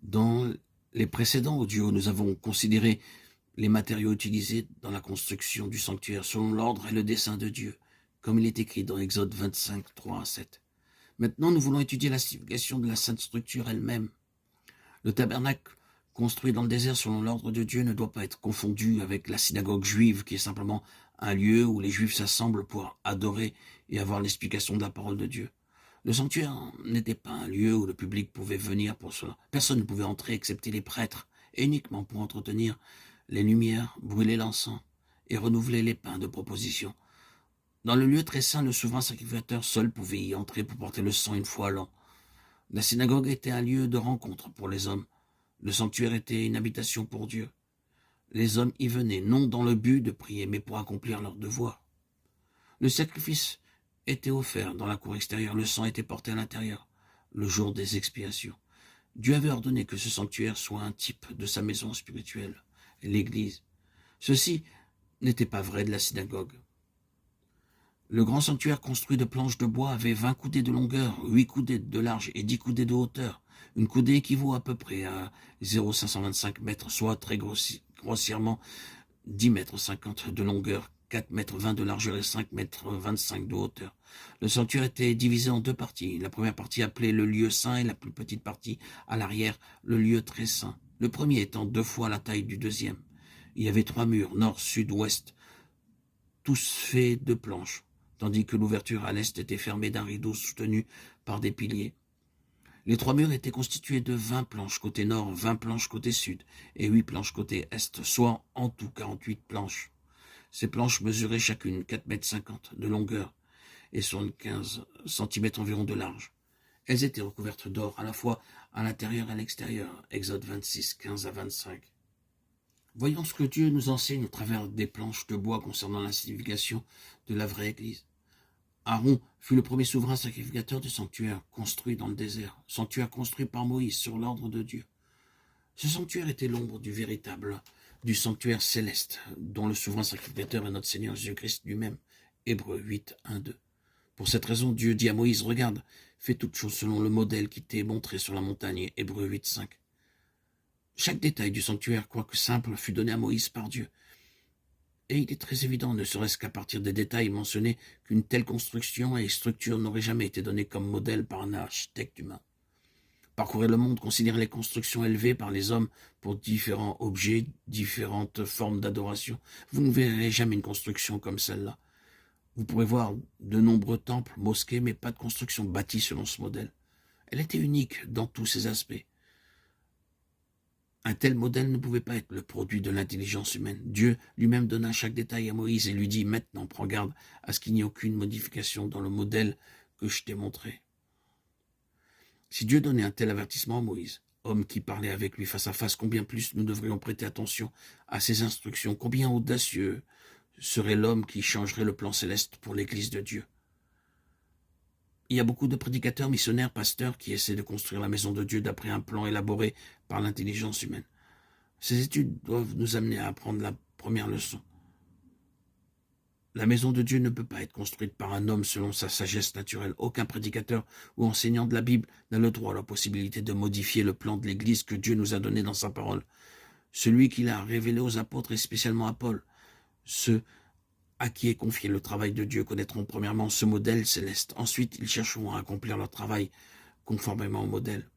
Dans les précédents audios, nous avons considéré les matériaux utilisés dans la construction du sanctuaire selon l'ordre et le dessein de Dieu, comme il est écrit dans Exode 25, 3 à 7. Maintenant, nous voulons étudier la signification de la sainte structure elle-même. Le tabernacle construit dans le désert selon l'ordre de Dieu ne doit pas être confondu avec la synagogue juive, qui est simplement un lieu où les Juifs s'assemblent pour adorer et avoir l'explication de la parole de Dieu. Le sanctuaire n'était pas un lieu où le public pouvait venir pour cela. Personne ne pouvait entrer excepté les prêtres, et uniquement pour entretenir les lumières, brûler l'encens et renouveler les pains de proposition. Dans le lieu très saint, le souverain sacrificateur seul pouvait y entrer pour porter le sang une fois à l'an. La synagogue était un lieu de rencontre pour les hommes. Le sanctuaire était une habitation pour Dieu. Les hommes y venaient non dans le but de prier, mais pour accomplir leur devoir. Le sacrifice était offert dans la cour extérieure, le sang était porté à l'intérieur, le jour des expiations. Dieu avait ordonné que ce sanctuaire soit un type de sa maison spirituelle, l'Église. Ceci n'était pas vrai de la synagogue. Le grand sanctuaire construit de planches de bois avait 20 coudées de longueur, 8 coudées de large et 10 coudées de hauteur. Une coudée équivaut à peu près à 0,525 mètres, soit très grossièrement 10 mètres 50 de longueur, 4 mètres 20 de largeur et 5 mètres 25 de hauteur. Le sanctuaire était divisé en deux parties. La première partie appelée le lieu saint et la plus petite partie à l'arrière, le lieu très saint. Le premier étant 2 fois la taille du deuxième. Il y avait 3 murs, nord, sud, ouest, tous faits de planches, tandis que l'ouverture à l'est était fermée d'un rideau soutenu par des piliers. Les 3 murs étaient constitués de 20 planches côté nord, 20 planches côté sud et 8 planches côté est, soit en tout 48 planches. Ces planches mesuraient chacune 4,50 m de longueur et 75 cm environ de large. Elles étaient recouvertes d'or à la fois à l'intérieur et à l'extérieur. Exode 26, 15 à 25. Voyons ce que Dieu nous enseigne au travers des planches de bois concernant la signification de la vraie Église. Aaron fut le premier souverain sacrificateur du sanctuaire construit dans le désert, sanctuaire construit par Moïse sur l'ordre de Dieu. Ce sanctuaire était l'ombre du sanctuaire céleste, dont le souverain sacrificateur est notre Seigneur Jésus-Christ lui-même. Hébreux 8, 1, 2. Pour cette raison, Dieu dit à Moïse, regarde, fais toutes choses selon le modèle qui t'est montré sur la montagne. Hébreux 8, 5. Chaque détail du sanctuaire, quoique simple, fut donné à Moïse par Dieu. Et il est très évident, ne serait-ce qu'à partir des détails mentionnés, qu'une telle construction et structure n'aurait jamais été donnée comme modèle par un architecte humain. Parcourir le monde, considérer les constructions élevées par les hommes pour différents objets, différentes formes d'adoration, vous ne verrez jamais une construction comme celle-là. Vous pourrez voir de nombreux temples, mosquées, mais pas de construction bâtie selon ce modèle. Elle était unique dans tous ses aspects. Un tel modèle ne pouvait pas être le produit de l'intelligence humaine. Dieu lui-même donna chaque détail à Moïse et lui dit « Maintenant, prends garde à ce qu'il n'y ait aucune modification dans le modèle que je t'ai montré. » Si Dieu donnait un tel avertissement à Moïse, homme qui parlait avec lui face à face, combien plus nous devrions prêter attention à ses instructions, combien audacieux serait l'homme qui changerait le plan céleste pour l'Église de Dieu. Il y a beaucoup de prédicateurs, missionnaires, pasteurs qui essaient de construire la maison de Dieu d'après un plan élaboré par l'intelligence humaine. Ces études doivent nous amener à apprendre la première leçon. La maison de Dieu ne peut pas être construite par un homme selon sa sagesse naturelle. Aucun prédicateur ou enseignant de la Bible n'a le droit ou la possibilité de modifier le plan de l'Église que Dieu nous a donné dans sa parole. Celui qu'il a révélé aux apôtres et spécialement à Paul. Ceux à qui est confié le travail de Dieu connaîtront premièrement ce modèle céleste. Ensuite, ils chercheront à accomplir leur travail conformément au modèle.